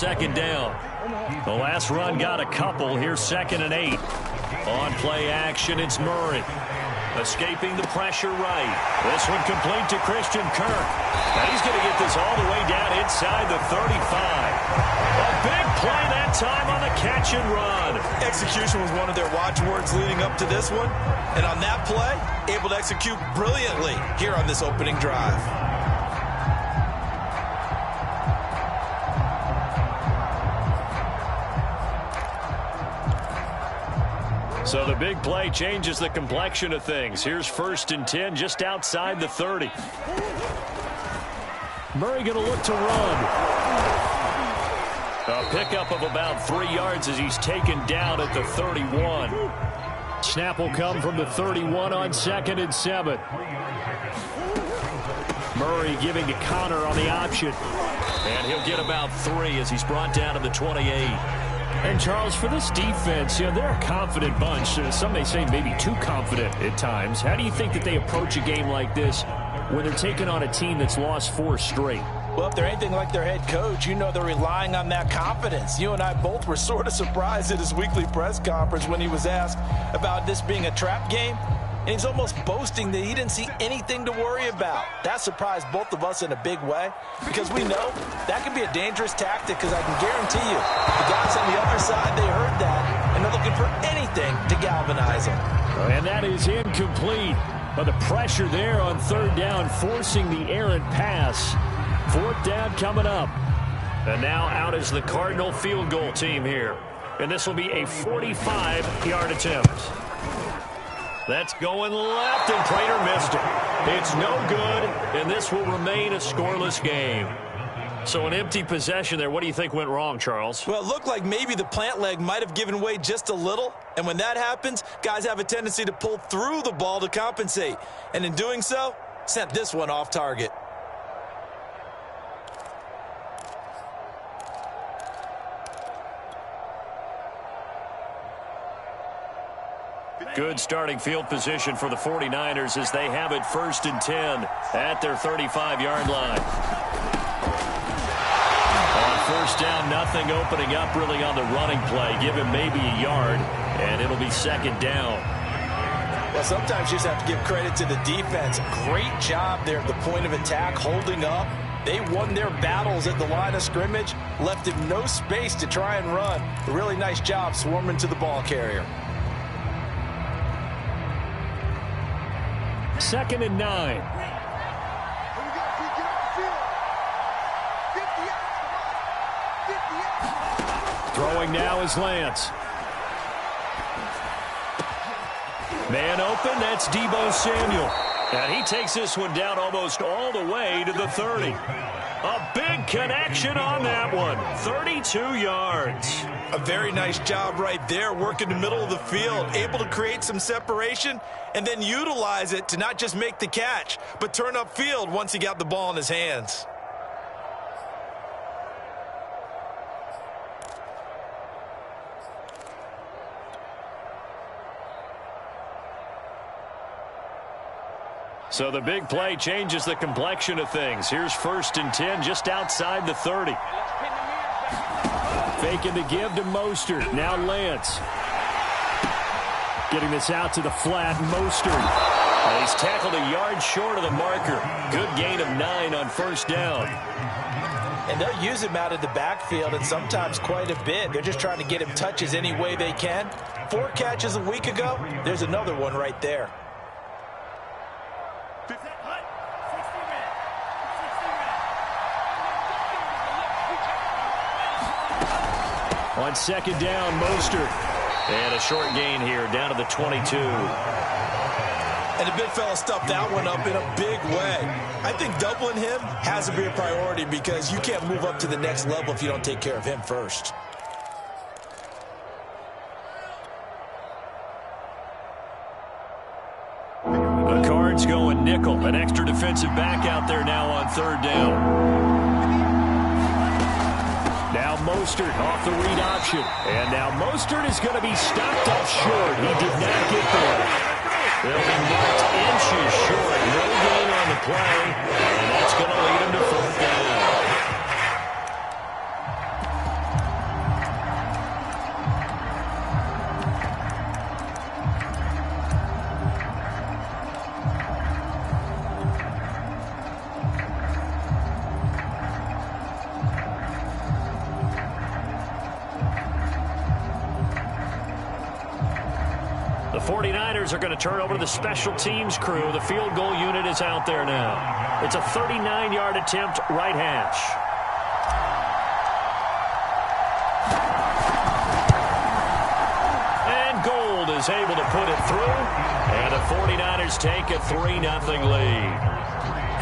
second down. The last run got a couple. Here's 2nd and 8. On play action, it's Murray. Escaping the pressure right. This one complete to Christian Kirk. Now he's going to get this all the way down inside the 35. A big play that time on the catch and run. Execution was one of their watchwords leading up to this one. And on that play, able to execute brilliantly here on this opening drive. So the big play changes the complexion of things. Here's 1st and 10 just outside the 30. Murray going to look to run. A pickup of about 3 yards as he's taken down at the 31. Snap will come from the 31 on 2nd and 7. Murray giving to Connor on the option. And he'll get about 3 as he's brought down to the 28. And, Charles, for this defense, you know, they're a confident bunch. Some may say maybe too confident at times. How do you think that they approach a game like this when they're taking on a team that's lost 4 straight? Well, if they're anything like their head coach, you know they're relying on that confidence. You and I both were sort of surprised at his weekly press conference when he was asked about this being a trap game. And he's almost boasting that he didn't see anything to worry about. That surprised both of us in a big way because we know that can be a dangerous tactic because I can guarantee you the guys on the other side, they heard that, and they're looking for anything to galvanize them. And that is incomplete. But the pressure there on 3rd down, forcing the errant pass. 4th down coming up. And now out is the Cardinal field goal team here. And this will be a 45-yard attempt. That's going left, and Prater missed it. It's no good, and this will remain a scoreless game. So an empty possession there. What do you think went wrong, Charles? Well, it looked like maybe the plant leg might have given way just a little. And when that happens, guys have a tendency to pull through the ball to compensate. And in doing so, sent this one off target. Good starting field position for the 49ers as they have it 1st and 10 at their 35-yard line. On 1st down, nothing opening up really on the running play. Give him maybe a yard, and it'll be 2nd down. Well, sometimes you just have to give credit to the defense. Great job there at the point of attack, holding up. They won their battles at the line of scrimmage, left him no space to try and run. A really nice job swarming to the ball carrier. 2nd and 9. Throwing now is Lance. Man open, that's Deebo Samuel. And he takes this one down almost all the way to the 30. A big connection on that one. 32 yards. A very nice job right there, working the middle of the field, able to create some separation and then utilize it to not just make the catch, but turn upfield once he got the ball in his hands. So the big play changes the complexion of things. Here's 1st and 10 just outside the 30. Faking the give to Mostert. Now Lance. Getting this out to the flat. Mostert. And he's tackled a yard short of the marker. Good gain of 9 on 1st down. And they'll use him out of the backfield, and sometimes quite a bit. They're just trying to get him touches any way they can. 4 catches a week ago. There's another one right there. On 2nd down, Mostert. And a short gain here, down to the 22. And the big fella stuffed that one up in a big way. I think doubling him has to be a priority because you can't move up to the next level if you don't take care of him first. The Cards going nickel. An extra defensive back out there now on 3rd down. Now Mostert off the read option. And now Mostert is going to be stopped up short. He did not get there. They'll be marked inches short. No gain on the play. And that's going to lead him to 4th down. 49ers are going to turn over to the special teams crew. The field goal unit is out there now. It's a 39-yard attempt, right hash. And Gold is able to put it through. And the 49ers take a 3-0 lead.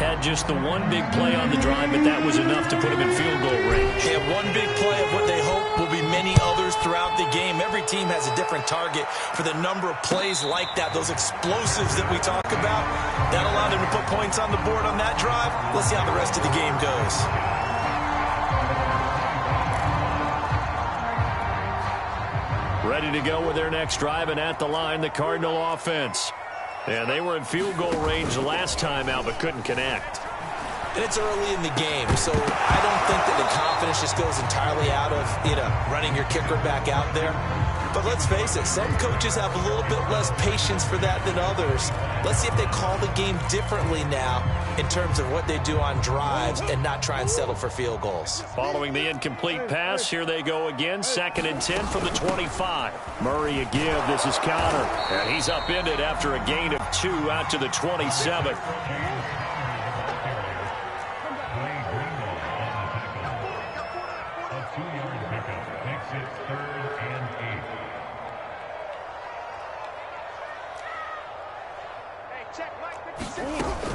Had just the one big play on the drive, but that was enough to put him in field goal range. Yeah, one big play of what they hope will be many others throughout the game. Every team has a different target for the number of plays like that, those explosives that we talk about. That allowed them to put points on the board on that drive. Let's see how the rest of the game goes. Ready to go with their next drive, and at the line, the Cardinal offense. And they were in field goal range last time out, but couldn't connect. And it's early in the game, so I don't think that the confidence just goes entirely out of, running your kicker back out there. But let's face it, some coaches have a little bit less patience for that than others. Let's see if they call the game differently now in terms of what they do on drives and not try and settle for field goals. Following the incomplete pass, here they go again. 2nd and 10 from the 25. Murray a give. This is Connor. And he's upended after a gain of 2 out to the 27.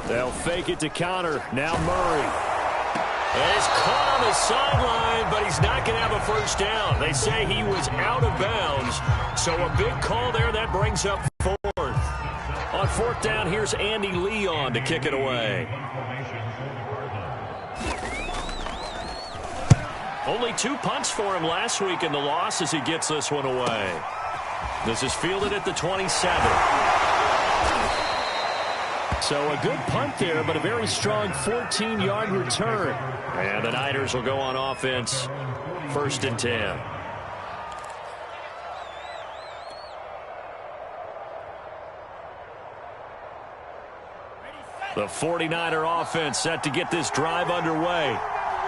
They'll fake it to Connor. Now Murray. And he's caught on the sideline, but he's not going to have a first down. They say he was out of bounds. So a big call there. That brings up 4th. On 4th down, here's Andy Leon to kick it away. Only 2 punts for him last week in the loss as he gets this one away. This is fielded at the 27. So a good punt there, but a very strong 14-yard return. And the Niners will go on offense, 1st and 10. The 49er offense set to get this drive underway.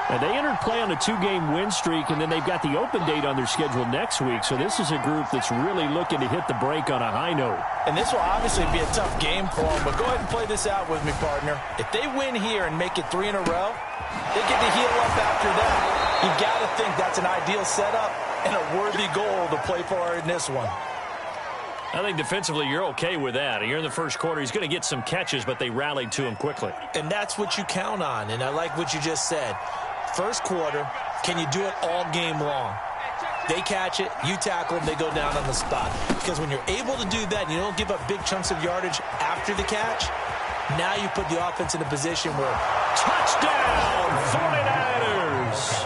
And they entered play on a 2-game win streak, and then they've got the open date on their schedule next week. So this is a group that's really looking to hit the break on a high note. And this will obviously be a tough game for them, but go ahead and play this out with me, partner. If they win here and make it 3 in a row, they get to heal up after that. You got to think that's an ideal setup and a worthy goal to play for in this one. I think defensively you're okay with that. You're in the first quarter. He's going to get some catches, but they rallied to him quickly. And that's what you count on, and I like what you just said. First quarter, can you do it all game long? They catch it, you tackle them, they go down on the spot. Because when you're able to do that and you don't give up big chunks of yardage after the catch, now you put the offense in a position where... Touchdown, 49ers!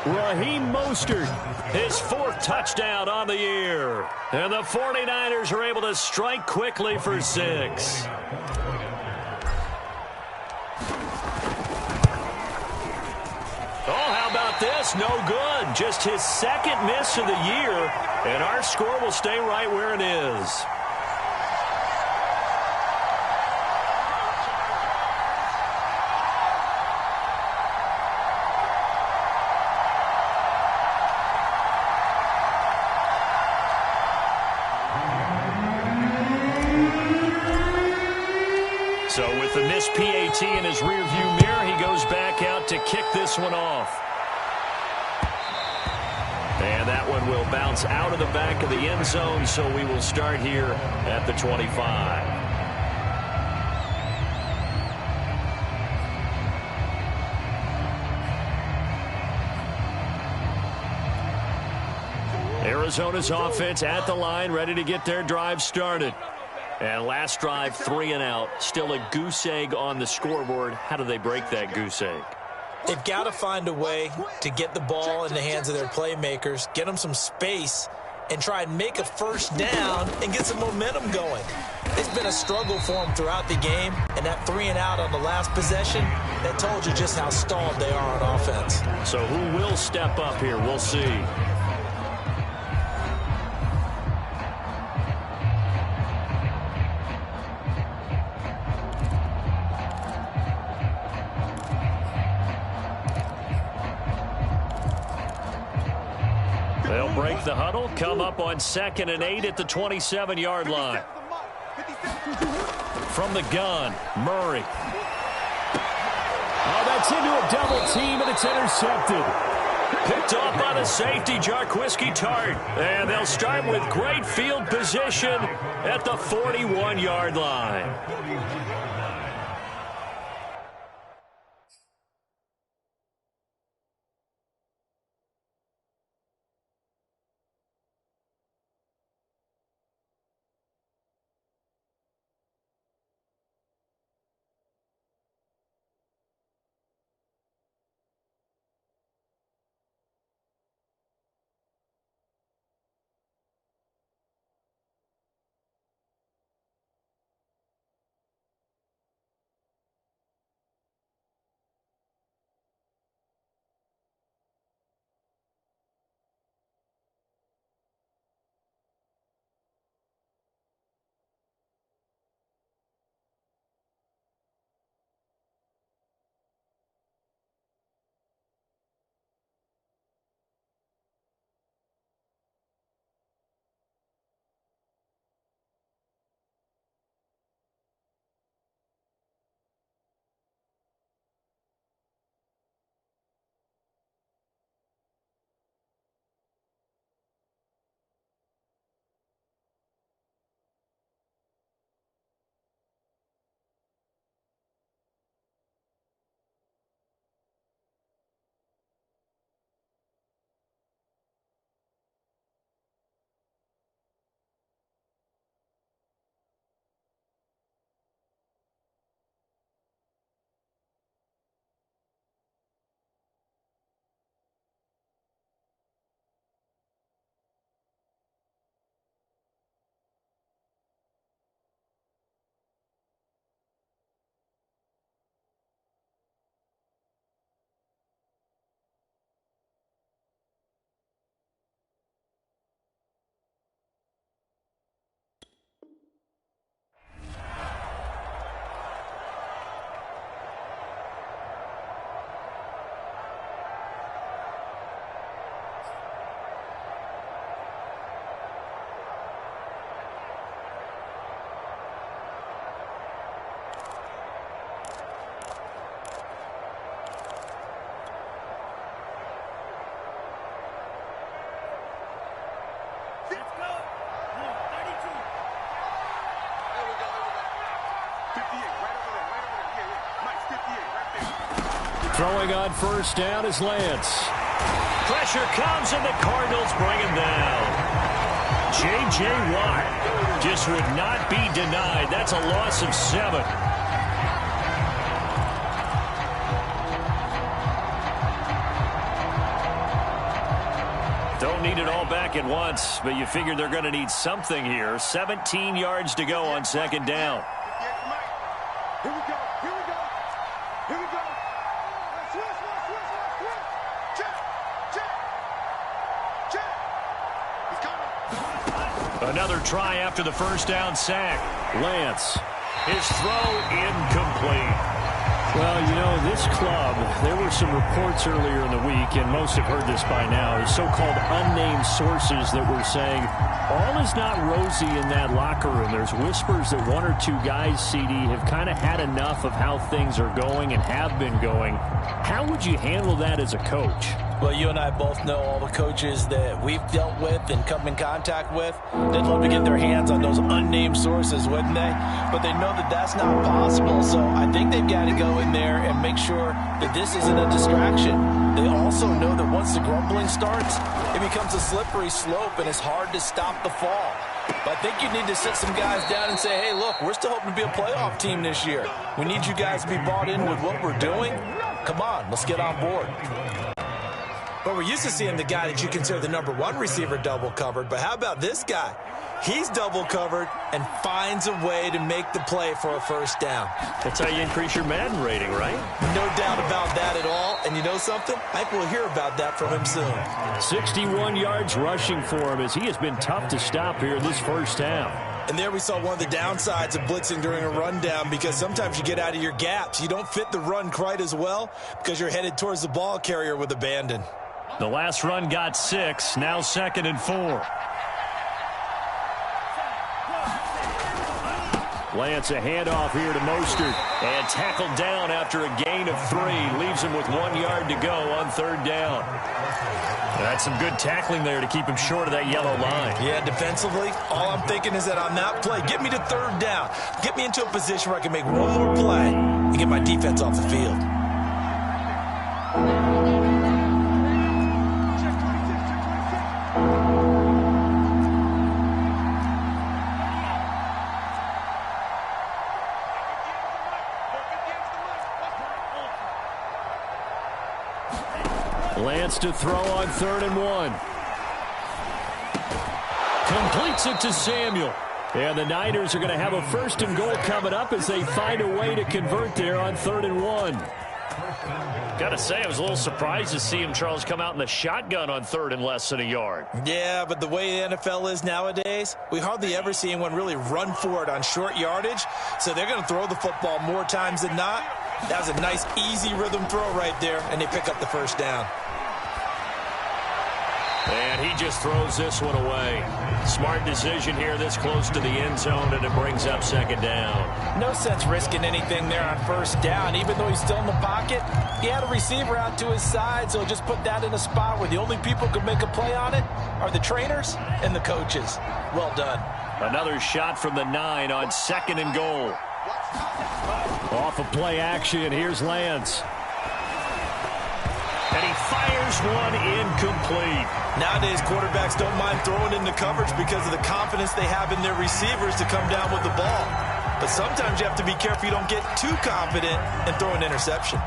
Raheem Mostert, his 4th touchdown on the year. And the 49ers are able to strike quickly for 6. Oh, how about this? No good. Just his 2nd miss of the year, and our score will stay right where it is. So with the missed PAT in his rearview mirror, he goes back out to kick this one off. And that one will bounce out of the back of the end zone, so we will start here at the 25. Arizona's offense at the line, ready to get their drive started. And last drive, 3 and out. Still a goose egg on the scoreboard. How do they break that goose egg? They've got to find a way to get the ball in the hands of their playmakers, get them some space, and try and make a first down and get some momentum going. It's been a struggle for them throughout the game, and that 3 and out on the last possession, that told you just how stalled they are on offense. So who will step up here? We'll see. They'll break the huddle, come up on 2nd and 8 at the 27-yard line. From the gun, Murray. Oh, that's into a double team, and it's intercepted. Picked off by the safety, Jarquiski Tart. And they'll start with great field position at the 41-yard line. Throwing on 1st down is Lance. Pressure comes and the Cardinals bring him down. J.J. Watt just would not be denied. That's a loss of 7. Don't need it all back at once, but you figure they're going to need something here. 17 yards to go on 2nd down. Here we go. Here we go. Here we go. Switch. Check. He's coming. Another try after the 1st down sack. Lance. His throw incomplete. Well, you know, this club, there were some reports earlier in the week, and most have heard this by now, so-called unnamed sources that were saying all is not rosy in that locker room. There's whispers that 1 or 2 guys, CD, have kind of had enough of how things are going and have been going. How would you handle that as a coach? Well, you and I both know all the coaches that we've dealt with and come in contact with. They'd love to get their hands on those unnamed sources, wouldn't they? But they know that that's not possible, so I think they've got to go in there and make sure that this isn't a distraction. They also know that once the grumbling starts, it becomes a slippery slope, and it's hard to stop the fall. But I think you need to sit some guys down and say, hey, look, we're still hoping to be a playoff team this year. We need you guys to be bought in with what we're doing. Come on, let's get on board. But we're used to seeing the guy that you consider the #1 receiver double covered. But how about this guy? He's double covered and finds a way to make the play for a 1st down. That's how you increase your Madden rating, right? No doubt about that at all. And you know something? I think we'll hear about that from him soon. 61 yards rushing for him as he has been tough to stop here in this 1st down. And there we saw one of the downsides of blitzing during a rundown, because sometimes you get out of your gaps. You don't fit the run quite as well because you're headed towards the ball carrier with abandon. The last run got 6. Now 2nd and 4. Lance, a handoff here to Mostert. And tackled down after a gain of 3. Leaves him with 1 yard to go on 3rd down. That's some good tackling there to keep him short of that yellow line. Yeah, defensively, all I'm thinking is that on that play, get me to 3rd down. Get me into a position where I can make one more play and get my defense off the field. Lance to throw on 3rd and 1. Completes it to Samuel. And the Niners are going to have a 1st and goal coming up as they find a way to convert there on 3rd and 1. Got to say, I was a little surprised to see him, Charles, come out in the shotgun on 3rd and less than a yard. Yeah, but the way the NFL is nowadays, we hardly ever see anyone really run for it on short yardage. So they're going to throw the football more times than not. That was a nice, easy rhythm throw right there, and they pick up the 1st down. And he just throws this one away. Smart decision here this close to the end zone, and it brings up 2nd down. No sense risking anything there on 1st down. Even though he's still in the pocket, he had a receiver out to his side, so just put that in a spot where the only people who can make a play on it are the trainers and the coaches. Well done. Another shot from the 9 on 2nd and goal. Off of play action, here's Lance. And he fires one incomplete. Nowadays, quarterbacks don't mind throwing into coverage because of the confidence they have in their receivers to come down with the ball. But sometimes you have to be careful you don't get too confident and throw an interception.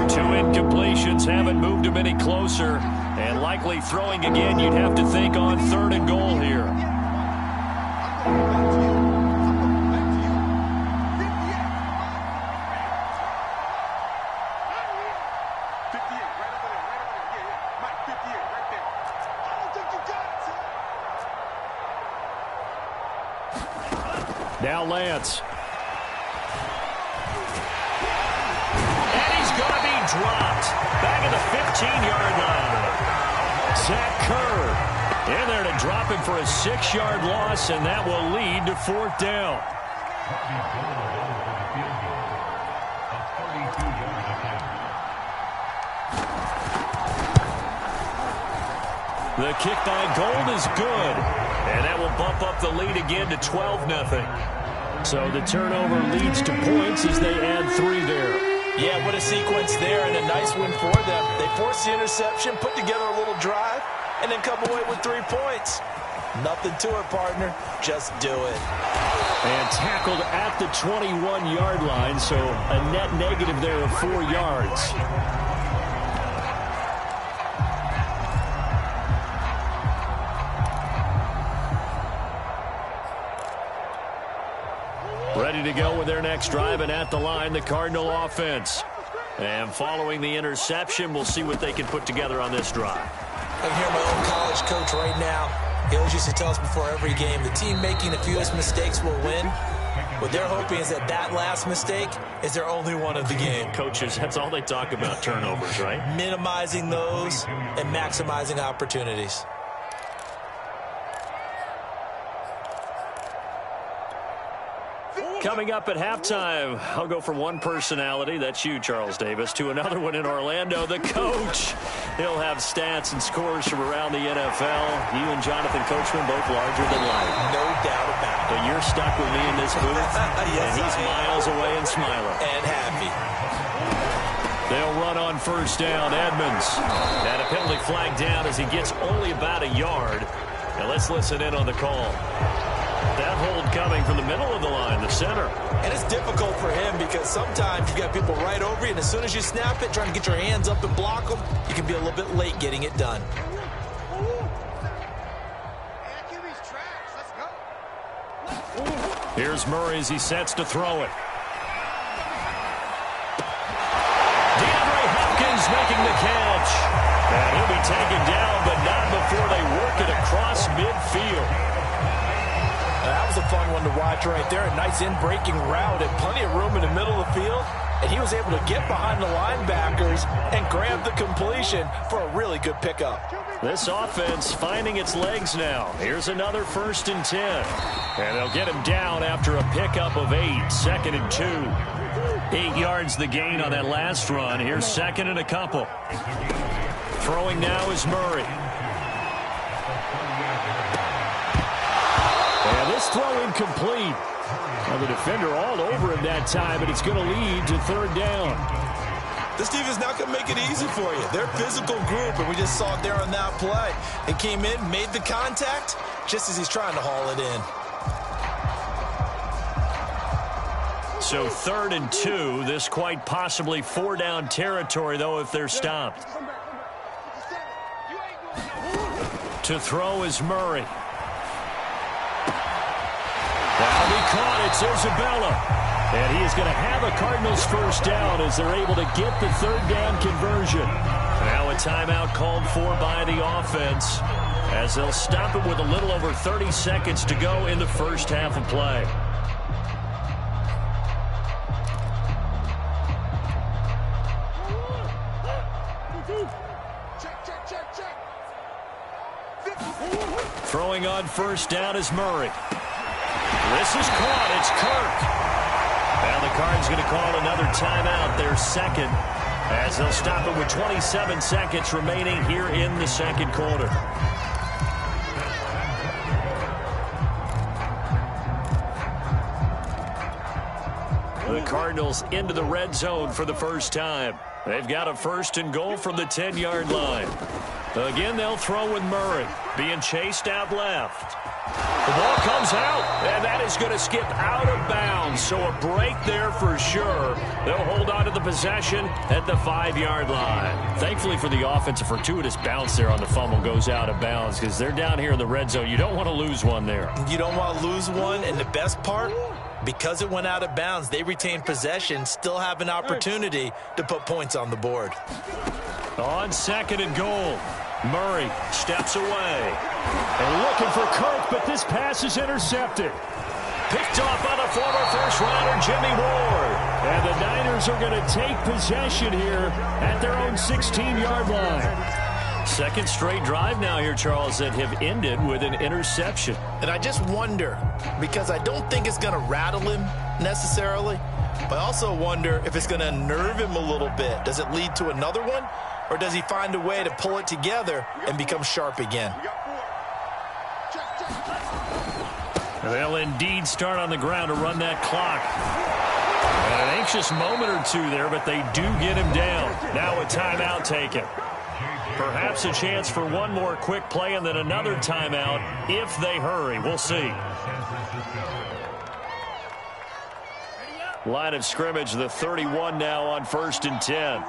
Two incompletions haven't moved him any closer. And likely throwing again, you'd have to think on 3rd and goal here. Now Lance. And he's going to be dropped. Back at the 15-yard line. Zach Kerr in there to drop him for a 6-yard loss, and that will lead to 4th down. The kick by Gold is good, and that will bump up the lead again to 12-0. So the turnover leads to points as they add 3 there. Yeah, what a sequence there, and a nice win for them. They forced the interception, put together a little drive, and then come away with 3 points. Nothing to it, partner. Just do it. And tackled at the 21-yard line, so a net negative there of 4 yards. Ready to go with their next drive, and at the line, the Cardinal offense. And following the interception, we'll see what they can put together on this drive. I can hear my own college coach right now. He always used to tell us before every game, the team making the fewest mistakes will win. What they're hoping is that that last mistake is their only one of the game. Coaches, that's all they talk about, turnovers, right? Minimizing those and maximizing opportunities. Coming up at halftime, I'll go from one personality, that's you, Charles Davis, to another one in Orlando, the coach. He'll have stats and scores from around the NFL. You and Jonathan Coachman both larger than life. No doubt about it. But you're stuck with me in this booth, yes, and he's miles away and smiling. And happy. They'll run on 1st down, Edmonds. And a penalty flag down as he gets only about a yard. Now let's listen in on the call. That hold coming from the middle of the line, the center. And it's difficult for him because sometimes you've got people right over you, and as soon as you snap it, trying to get your hands up and block them, you can be a little bit late getting it done. Here's Murray as he sets to throw it. DeAndre Hopkins making the catch. And he'll be taken down, but not before they work it across midfield. That was a fun one to watch right there. A nice in-breaking route and plenty of room in the middle of the field. And he was able to get behind the linebackers and grab the completion for a really good pickup. This offense finding its legs now. Here's another 1st and 10. And they'll get him down after a pickup of 8. 2nd and 2. 8 yards the gain on that last run. Here's 2nd and a couple. Throwing now is Murray. And this throw incomplete. Well, the defender all over him that time, and it's going to lead to 3rd down. This defense not going to make it easy for you. They're a physical group, and we just saw it there on that play. It came in, made the contact, just as he's trying to haul it in. So 3rd and 2. This quite possibly 4-down territory, though, if they're stopped. To throw is Murray. That'll be caught. It's Isabella. And he is going to have a Cardinals 1st down as they're able to get the 3rd down conversion. Now a timeout called for by the offense as they'll stop it with a little over 30 seconds to go in the first half of play. Throwing on 1st down is Murray. This is caught. It's Kirk. Now the Cards going to call another timeout, their 2nd, as they'll stop it with 27 seconds remaining here in the 2nd quarter. The Cardinals into the red zone for the first time. They've got a 1st and goal from the 10-yard line. Again, they'll throw with Murray, being chased out left. The ball comes out, and that is going to skip out of bounds. So a break there for sure. They'll hold on to the possession at the 5-yard line. Thankfully for the offense, a fortuitous bounce there on the fumble goes out of bounds because they're down here in the red zone. You don't want to lose one there. You don't want to lose one, and the best part, because it went out of bounds, they retain possession, still have an opportunity to put points on the board. On 2nd and goal, Murray steps away. And looking for Kirk, but this pass is intercepted. Picked off by the former first-rounder Jimmy Ward. And the Niners are going to take possession here at their own 16-yard line. 2nd straight drive now here, Charles, that have ended with an interception. And I just wonder, because I don't think it's going to rattle him necessarily, but I also wonder if it's going to unnerve him a little bit. Does it lead to another one? Or does he find a way to pull it together and become sharp again? They'll indeed start on the ground to run that clock. And an anxious moment or two there, but they do get him down. Now a timeout taken. Perhaps a chance for one more quick play and then another timeout if they hurry. We'll see. Line of scrimmage, the 31 now on 1st and 10.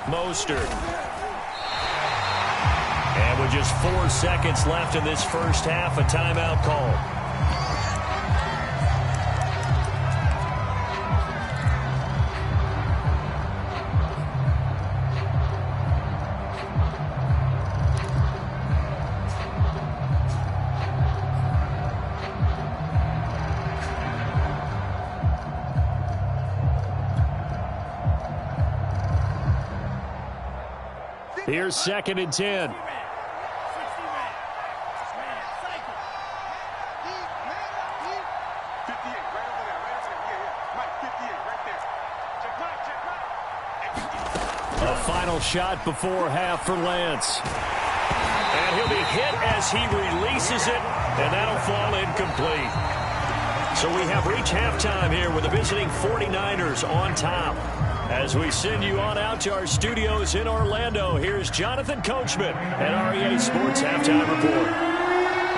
Mostert. And with just 4 seconds left in this first half, a timeout call. Here's 2nd and 10. A final shot before half for Lance. And he'll be hit as he releases it, and that'll fall incomplete. So we have reached halftime here with the visiting 49ers on top. As we send you on out to our studios in Orlando, here's Jonathan Coachman at REA Sports Halftime Report.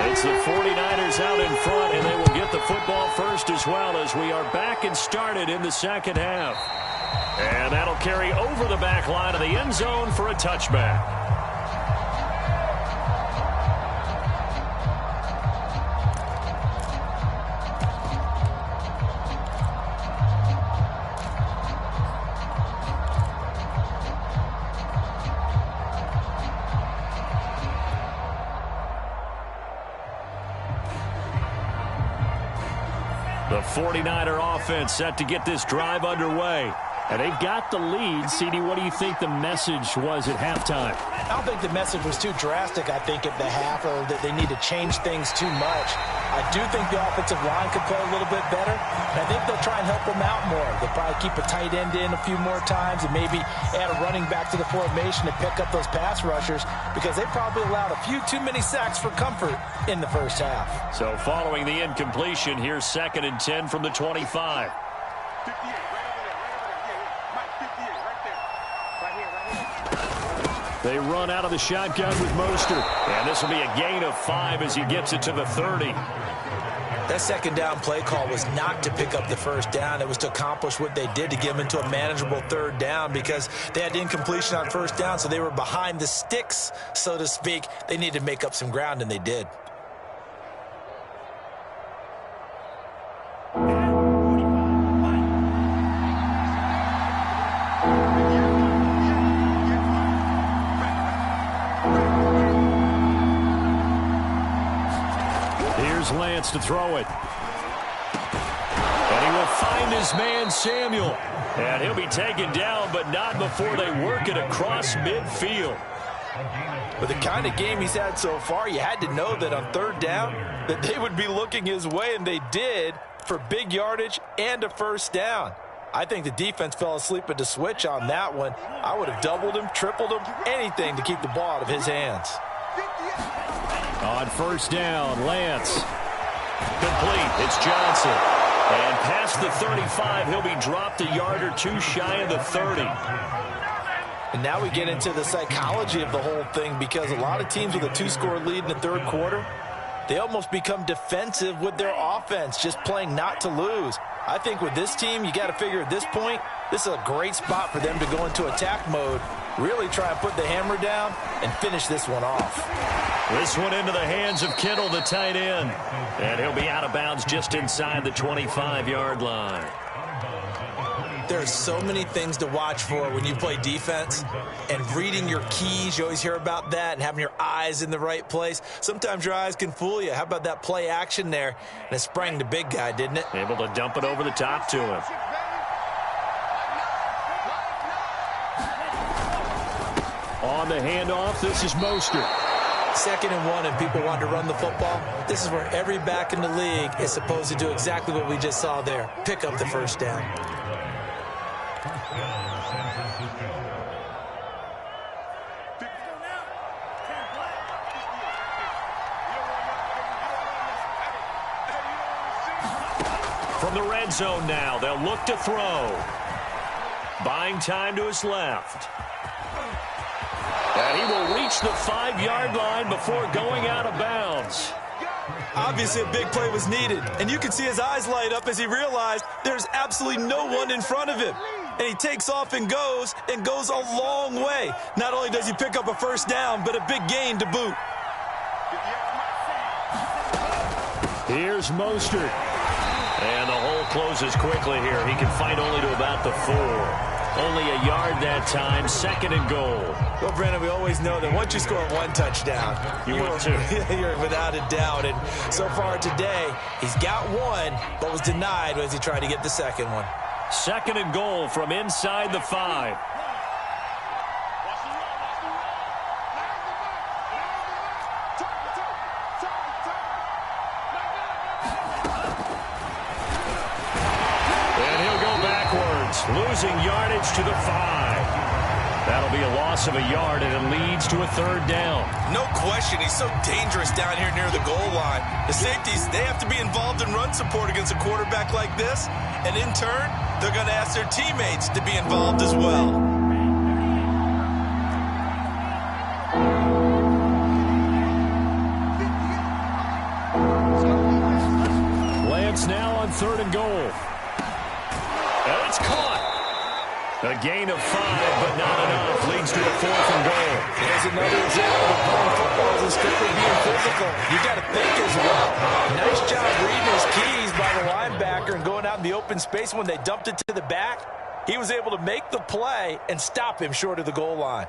It's the 49ers out in front, and they will get the football first as well as we are back and started in the second half. And that'll carry over the back line of the end zone for a touchback. The 49er offense set to get this drive underway. And they've got the lead. CD, what do you think the message was at halftime? I don't think the message was too drastic, I think, at the half, or that they need to change things too much. I do think the offensive line could play a little bit better, and I think they'll try and help them out more. They'll probably keep a tight end in a few more times and maybe add a running back to the formation to pick up those pass rushers, because they probably allowed a few too many sacks for comfort in the first half. So following the incompletion, here's 2nd and 10 from the 25. They run out of the shotgun with Mostert. And this will be a gain of 5 as he gets it to the 30. That second down play call was not to pick up the first down. It was to accomplish what they did, to get them into a manageable third down, because they had incompletion on first down, so they were behind the sticks, so to speak. They needed to make up some ground, and they did. Lance to throw it. And he will find his man, Samuel. And he'll be taken down, but not before they work it across midfield. With the kind of game he's had so far, you had to know that on third down that they would be looking his way, and they did, for big yardage and a first down. I think the defense fell asleep at the switch on that one. I would have doubled him, tripled him, anything to keep the ball out of his hands. On first down, Lance. Complete. It's Johnson. And past the 35, he'll be dropped a yard or two shy of the 30. And now we get into the psychology of the whole thing, because a lot of teams with a 2-score lead in the third quarter, they almost become defensive with their offense, just playing not to lose. I think with this team, you got to figure at this point, this is a great spot for them to go into attack mode, really try and put the hammer down and finish this one off. This one into the hands of Kittle, the tight end. And he'll be out of bounds just inside the 25-yard line. There are so many things to watch for when you play defense, and reading your keys, you always hear about that, and having your eyes in the right place. Sometimes your eyes can fool you. How about that play action there? And it sprang the big guy, didn't it? Able to dump it over the top to him. On the handoff, this is Mostert. 2nd and 1, and people want to run the football. This is where every back in the league is supposed to do exactly what we just saw there. Pick up the first down. From the red zone now, they'll look to throw. Buying time to his left. And he will reach the 5-yard line before going out of bounds. Obviously, a big play was needed, and you can see his eyes light up as he realized there's absolutely no one in front of him. And he takes off and goes a long way. Not only does he pick up a first down, but a big gain to boot. Here's Mostert. And the hole closes quickly here. He can fight only to about the 4. Only a yard that time, 2nd and goal. Well, Brandon, we always know that once you score one touchdown, you're without a doubt. And so far today, he's got one, but was denied as he tried to get the second one. 2nd and goal from inside the 5. Losing yardage to the 5. That'll be a loss of a yard, and it leads to a 3rd down. No question, he's so dangerous down here near the goal line. The safeties, they have to be involved in run support against a quarterback like this, and in turn, they're going to ask their teammates to be involved as well. Lance now on 3rd and goal. And it's caught. A gain of 5, but not enough. Leads to a 4th and goal. There's another example of playing football isn't strictly being physical. You got to think as well. Nice job reading his keys by the linebacker and going out in the open space. When they dumped it to the back, he was able to make the play and stop him short of the goal line.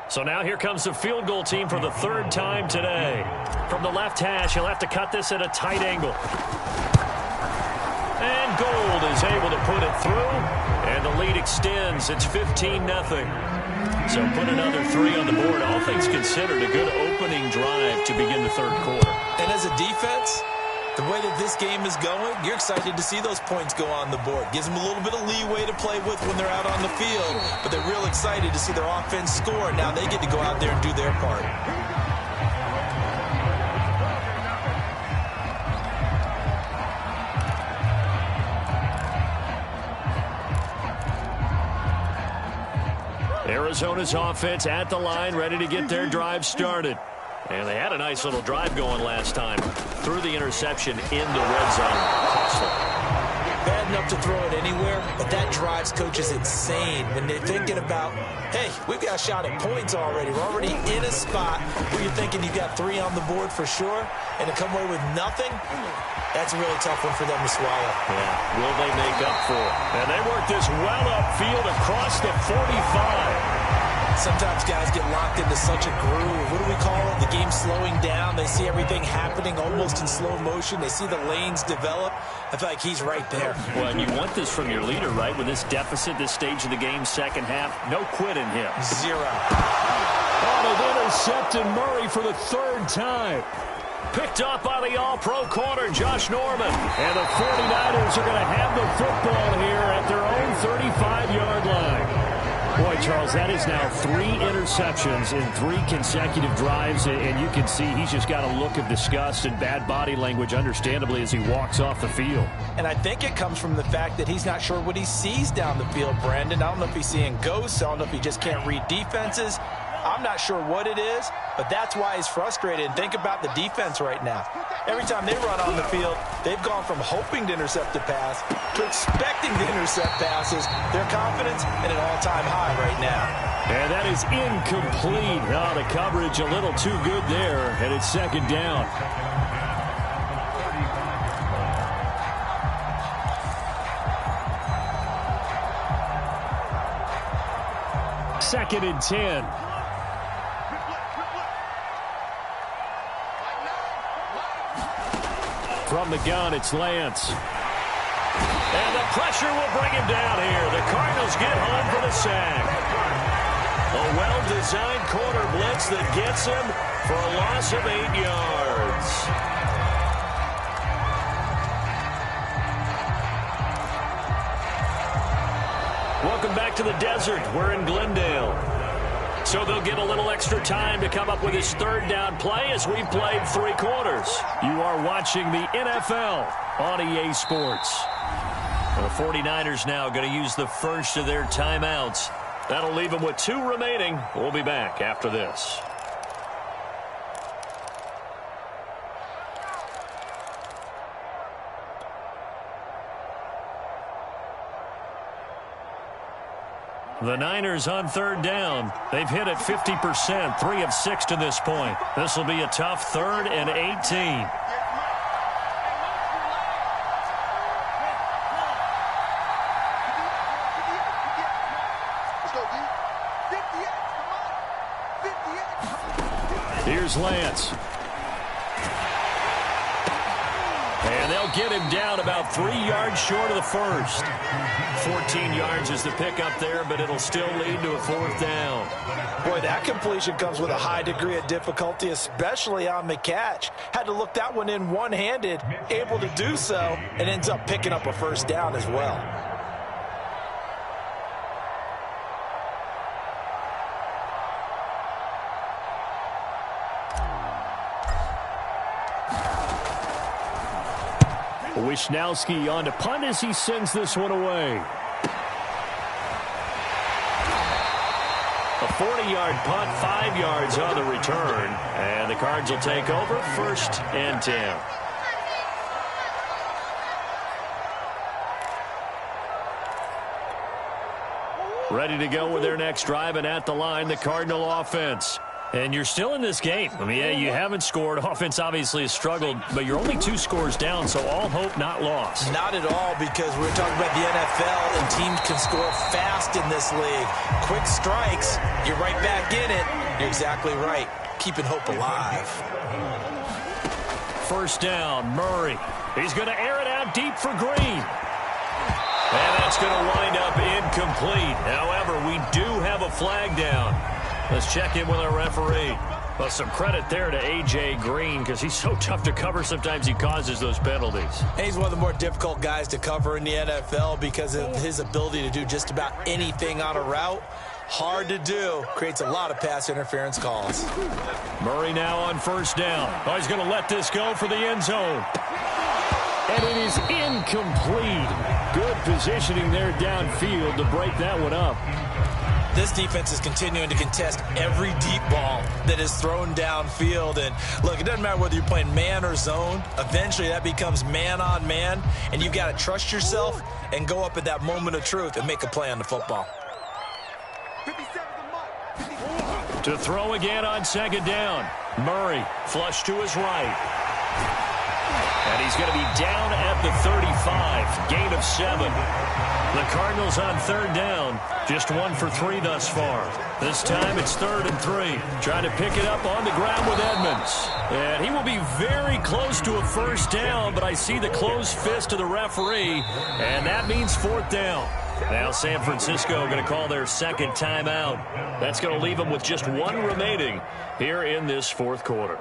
So now here comes the field goal team for the third time today. From the left hash, he'll have to cut this at a tight angle. And Gold is able to put it through, and the lead extends. It's 15-0. So put another 3 on the board. All things considered, a good opening drive to begin the third quarter. And as a defense, the way that this game is going, you're excited to see those points go on the board. Gives them a little bit of leeway to play with when they're out on the field, but they're real excited to see their offense score. Now they get to go out there and do their part. Arizona's offense at the line, ready to get their drive started. And they had a nice little drive going last time. Threw the interception in the red zone. Costly. Bad enough to throw it anywhere, but that drives coaches insane when they're thinking about, hey, we've got a shot at points already. We're already in a spot where you're thinking you've got 3 on the board for sure, and to come away with nothing, that's a really tough one for them to swallow. Yeah, will they make up for it? And they work this well upfield across the 45. Sometimes guys get locked into such a groove. What do we call it? The game slowing down. They see everything happening almost in slow motion. They see the lanes develop. I feel like he's right there. Well, and you want this from your leader, right? With this deficit, this stage of the game, second half, no quit in him. 0. On an intercepted Murray for the third time. Picked up by the all-pro corner, Josh Norman. And the 49ers are going to have the football here at their own 35-yard line. Boy, Charles, that is now 3 interceptions in 3 consecutive drives, and you can see he's just got a look of disgust and bad body language, understandably, as he walks off the field. And I think it comes from the fact that he's not sure what he sees down the field, Brandon. I don't know if he's seeing ghosts. I don't know if he just can't read defenses. I'm not sure what it is, but that's why he's frustrated. And think about the defense right now. Every time they run on the field, they've gone from hoping to intercept a pass to expecting to intercept passes. Their confidence at an all-time high right now. And that is incomplete. Oh, the coverage a little too good there, and it's second down. Second and 10. From the gun, it's Lance. And the pressure will bring him down here. The Cardinals get home for the sack. A well-designed corner blitz that gets him for a loss of 8 yards. Welcome back to the desert. We're in Glendale. So they'll get a little extra time to come up with his third down play as we've played 3 quarters. You are watching the NFL on EA Sports. The 49ers now going to use the first of their timeouts. That'll leave them with 2 remaining. We'll be back after this. The Niners on third down. They've hit it 50%, 3 of 6 to this point. This will be a tough 3rd and 18. Here's Lance. And they'll get him down about 3 yards short of the first. 14 yards is the pickup there, but it'll still lead to a 4th down. Boy, that completion comes with a high degree of difficulty, especially on the catch. Had to look that one in one-handed, able to do so, and ends up picking up a 1st down as well. Wishnowski on to punt as he sends this one away. A 40-yard punt, 5 yards on the return. And the Cards will take over, 1st and 10. Ready to go with their next drive, and at the line, the Cardinal offense. And you're still in this game. I mean, yeah, you haven't scored. Offense obviously has struggled, but you're only 2 scores down, so all hope not lost. Not at all, because we're talking about the NFL, and teams can score fast in this league. Quick strikes, you're right back in it. You're exactly right. Keeping hope alive. First down, Murray. He's going to air it out deep for Green. And that's going to wind up incomplete. However, we do have a flag down. Let's check in with our referee. Well, some credit there to A.J. Green, because he's so tough to cover. Sometimes he causes those penalties. And he's one of the more difficult guys to cover in the NFL because of his ability to do just about anything on a route. Hard to do. Creates a lot of pass interference calls. Murray now on first down. Oh, he's going to let this go for the end zone. And it is incomplete. Good positioning there downfield to break that one up. This defense is continuing to contest every deep ball that is thrown downfield. And look, it doesn't matter whether you're playing man or zone. Eventually that becomes man on man. And you've got to trust yourself and go up at that moment of truth and make a play on the football. To throw again on second down. Murray flush to his right. And he's going to be down at the 35. Gain of 7. The Cardinals on third down. Just 1 for 3 thus far. This time it's 3rd and 3. Trying to pick it up on the ground with Edmonds. And he will be very close to a first down, but I see the closed fist of the referee, and that means 4th down. Now San Francisco going to call their second timeout. That's going to leave them with just 1 remaining here in this 4th quarter.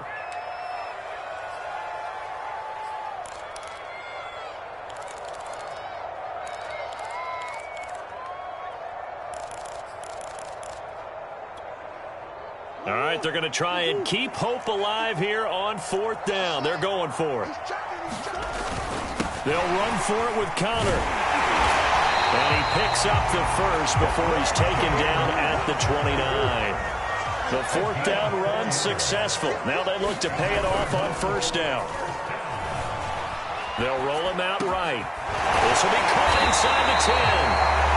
All right, they're going to try and keep hope alive here on 4th down. They're going for it. They'll run for it with Connor. And he picks up the first before he's taken down at the 29. The 4th down run successful. Now they look to pay it off on first down. They'll roll him out right. This will be caught inside the 10.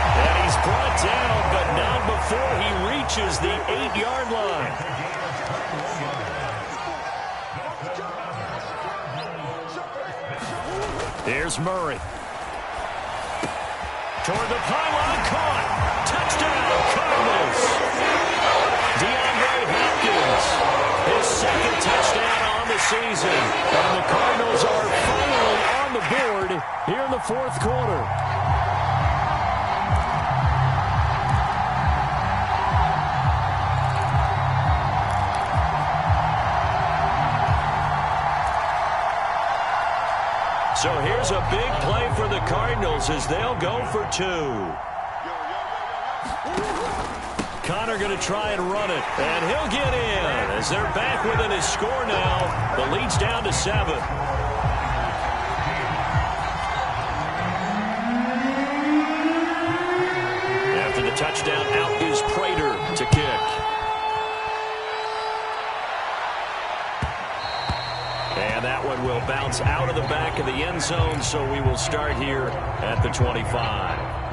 And he's brought down, but not before he reaches the 8-yard line. Here's Murray. Toward the pylon, caught. Touchdown, Cardinals. DeAndre Hopkins, his 2nd touchdown on the season. And the Cardinals are finally on the board here in the 4th quarter. So here's a big play for the Cardinals as they'll go for 2. Connor going to try and run it, and he'll get in as they're back within his score now. The lead's down to 7. After the touchdown, out is Prater to kick. And that one will bounce out of the back of the end zone, so we will start here at the 25.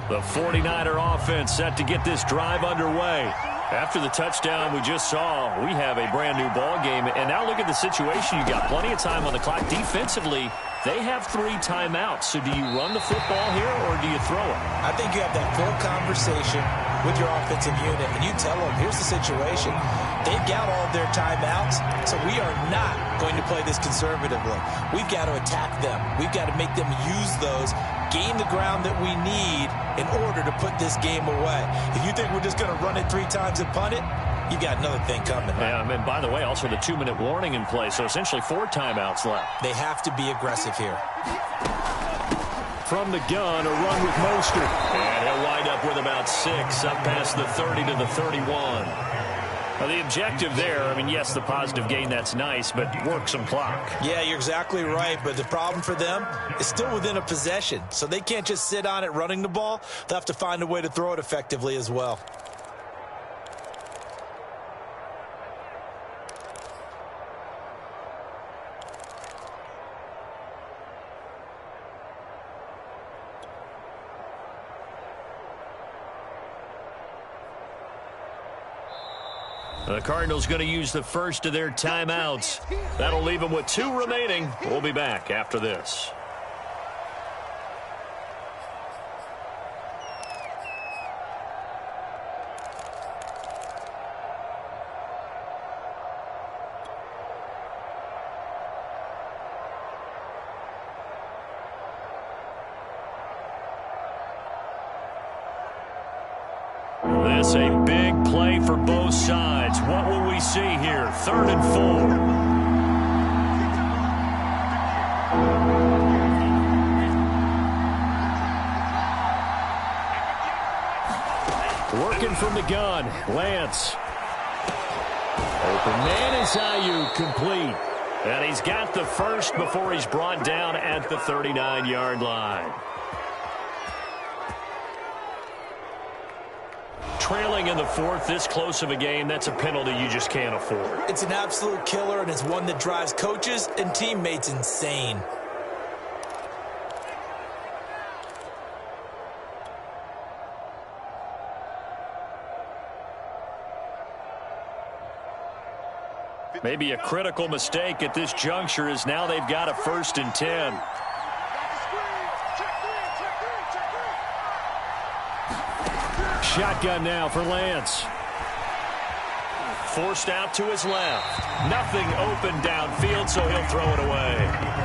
The 49er offense set to get this drive underway. After the touchdown we just saw, we have a brand new ball game. And now look at the situation. You got plenty of time on the clock. Defensively, they have 3 timeouts. So do you run the football here or do you throw it? I think you have that full conversation with your offensive unit, and you tell them, here's the situation. They've got all their timeouts, so we are not going to play this conservatively. We've got to attack them. We've got to make them use those, gain the ground that we need in order to put this game away. If you think we're just going to run it 3 times and punt it, you got another thing coming. Yeah, and by the way, also the 2-minute warning in play, so essentially 4 timeouts left. They have to be aggressive here. From the gun, a run with Mostert. And he'll wind up with about 6, up past the 30 to the 31. Well, the objective there, I mean, yes, the positive gain, that's nice, but work some clock. Yeah, you're exactly right, but the problem for them is still within a possession, so they can't just sit on it running the ball. They'll have to find a way to throw it effectively as well. The Cardinals going to use the first of their timeouts. That'll leave them with 2 remaining. We'll be back after this. This a big play for both sides. What will we see here? 3rd and 4. Working from the gun, Lance. Open man is Ayuk, complete. And he's got the first before he's brought down at the 39-yard line. Trailing in the 4th, this close of a game, that's a penalty you just can't afford. It's an absolute killer, and it's one that drives coaches and teammates insane. Maybe a critical mistake at this juncture is now they've got a 1st and 10. Shotgun now for Lance. Forced out to his left. Nothing open downfield, so he'll throw it away.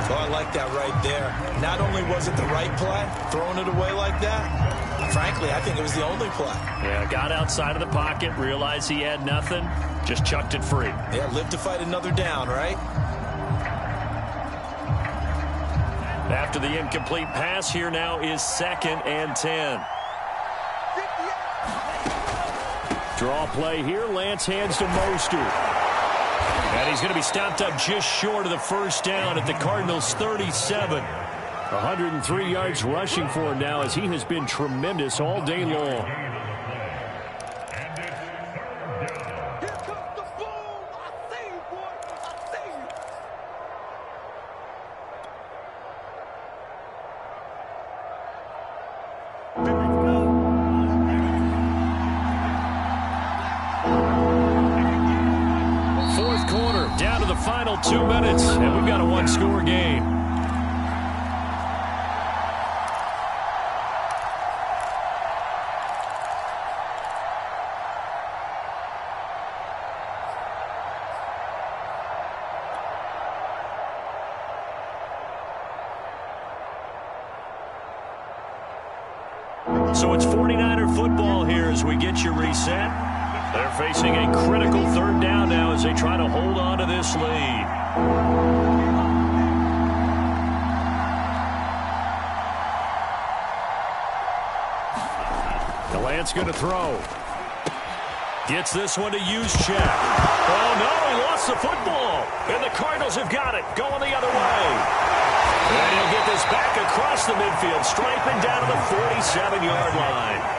Oh, I like that right there. Not only was it the right play, throwing it away like that, frankly, I think it was the only play. Yeah, got outside of the pocket, realized he had nothing, just chucked it free. Yeah, live to fight another down, right? After the incomplete pass, here now is 2nd and 10. Draw play here. Lance hands to Mostert. And he's going to be stopped up just short of the 1st down at the Cardinals' 37. 103 yards rushing for him now as he has been tremendous all day long. Down to the final 2 minutes, and we've got a 1-score game. So it's 49er football here as we get you reset. They're facing a critical 3rd down now as they try to hold on to this lead. The Lance going to throw. Gets this one to Juszczyk. Oh, no, he lost the football. And the Cardinals have got it, going the other way. And he'll get this back across the midfield, striping down to the 47-yard line.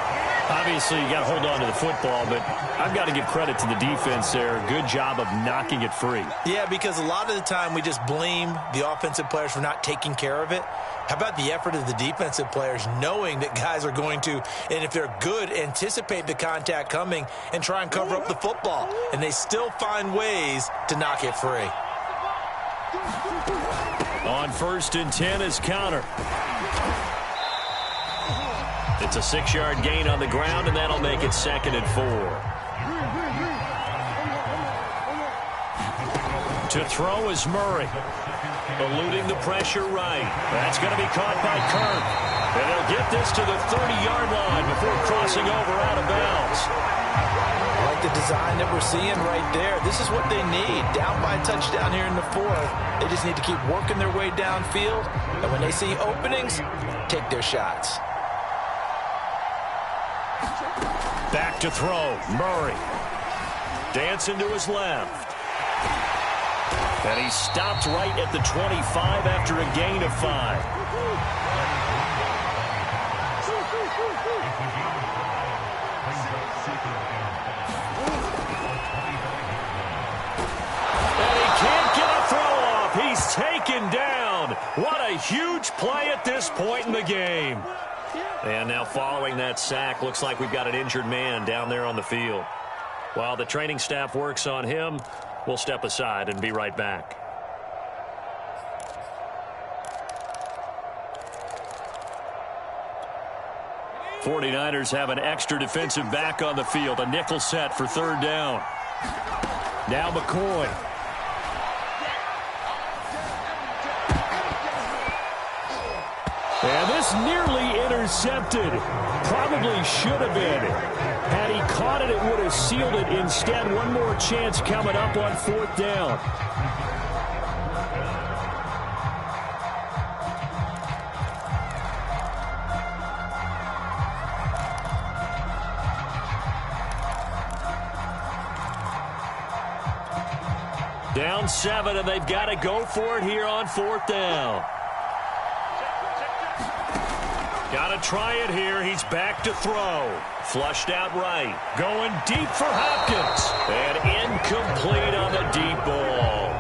Obviously, you got to hold on to the football, but I've got to give credit to the defense there. Good job of knocking it free. Yeah, because a lot of the time we just blame the offensive players for not taking care of it. How about the effort of the defensive players knowing that guys are going to, and if they're good, anticipate the contact coming and try and cover up the football. And they still find ways to knock it free. On 1st and 10 is counter. It's a 6-yard gain on the ground, and that'll make it 2nd and 4. To throw is Murray. Eluding the pressure right. That's going to be caught by Kirk. And they'll get this to the 30-yard line before crossing over out of bounds. I like the design that we're seeing right there. This is what they need. Down by a touchdown here in the 4th. They just need to keep working their way downfield. And when they see openings, take their shots. Back to throw, Murray. Dancing to his left. And he stopped right at the 25 after a gain of 5. And he can't get a throw off. He's taken down. What a huge play at this point in the game. And now following that sack, looks like we've got an injured man down there on the field. While the training staff works on him, we'll step aside and be right back. '49ers have an extra defensive back on the field. A nickel set for 3rd down. Now McCoy. And this nearly intercepted. Probably should have been. Had he caught it, it would have sealed it. Instead, one more chance coming up on 4th down. Down 7, and they've got to go for it here on 4th down. Got to try it here. He's back to throw. Flushed out right. Going deep for Hopkins. And incomplete on the deep ball.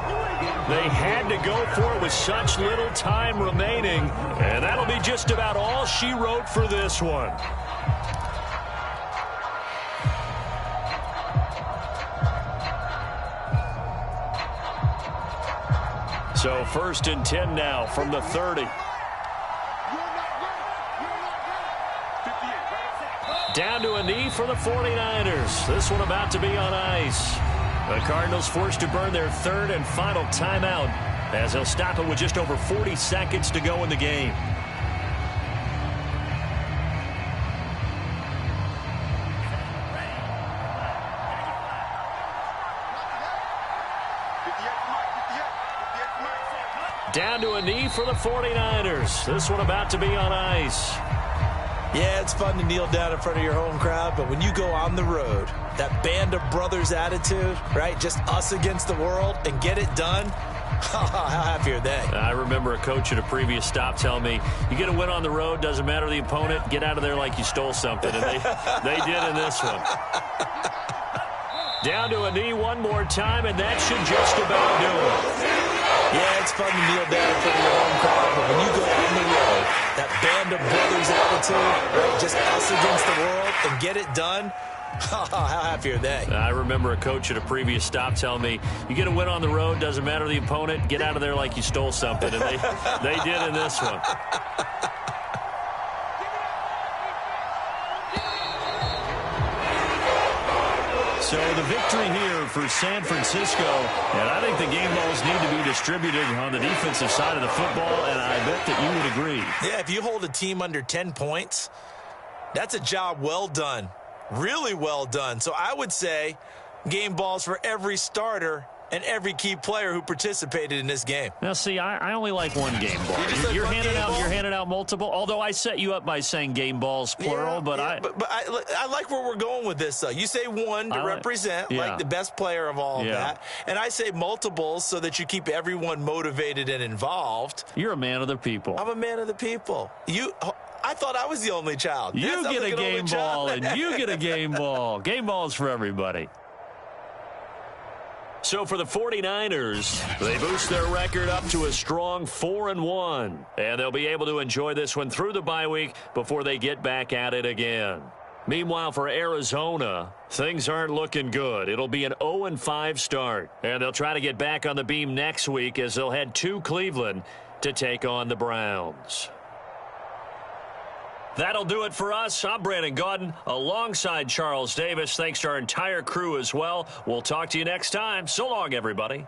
They had to go for it with such little time remaining. And that'll be just about all she wrote for this one. So 1st and 10 now from the 30. Down to a knee for the 49ers. This one about to be on ice. The Cardinals forced to burn their 3rd and final timeout as they'll stop it with just over 40 seconds to go in the game. Down to a knee for the 49ers. This one about to be on ice. Yeah, it's fun to kneel down in front of your home crowd, but when you go on the road, that band of brothers attitude, right, just us against the world, and get it done, how happy are they? I remember a coach at a previous stop telling me, you get a win on the road, doesn't matter the opponent, get out of there like you stole something, and they did in this one. Down to a knee one more time, and that should just about do it. Yeah, it's fun to kneel down in front of your home crowd, but when you go on the road, that band of brothers attitude, right, just us against the world, and get it done, how happy are they? I remember a coach at a previous stop telling me, you get a win on the road, doesn't matter the opponent, get out of there like you stole something, and they did in this one. So the victory here for San Francisco, and I think the game balls need to be distributed on the defensive side of the football, and I bet that you would agree. Yeah, if you hold a team under 10 points, that's a job well done, really well done. So I would say game balls for every starter and every key player who participated in this game. Now, see, I only like one game ball. You're handing out multiple. Although I set you up by saying game balls plural, but I like where we're going with this. You say one to represent like the best player of all of that, and I say multiples so that you keep everyone motivated and involved. You're a man of the people. I'm a man of the people. I thought I was the only child. You get a game ball, and you get a game ball. Game balls for everybody. So for the 49ers, they boost their record up to a strong 4-1. And they'll be able to enjoy this one through the bye week before they get back at it again. Meanwhile, for Arizona, things aren't looking good. It'll be an 0-5 start. And they'll try to get back on the beam next week as they'll head to Cleveland to take on the Browns. That'll do it for us. I'm Brandon Gaudin alongside Charles Davis. Thanks to our entire crew as well. We'll talk to you next time. So long, everybody.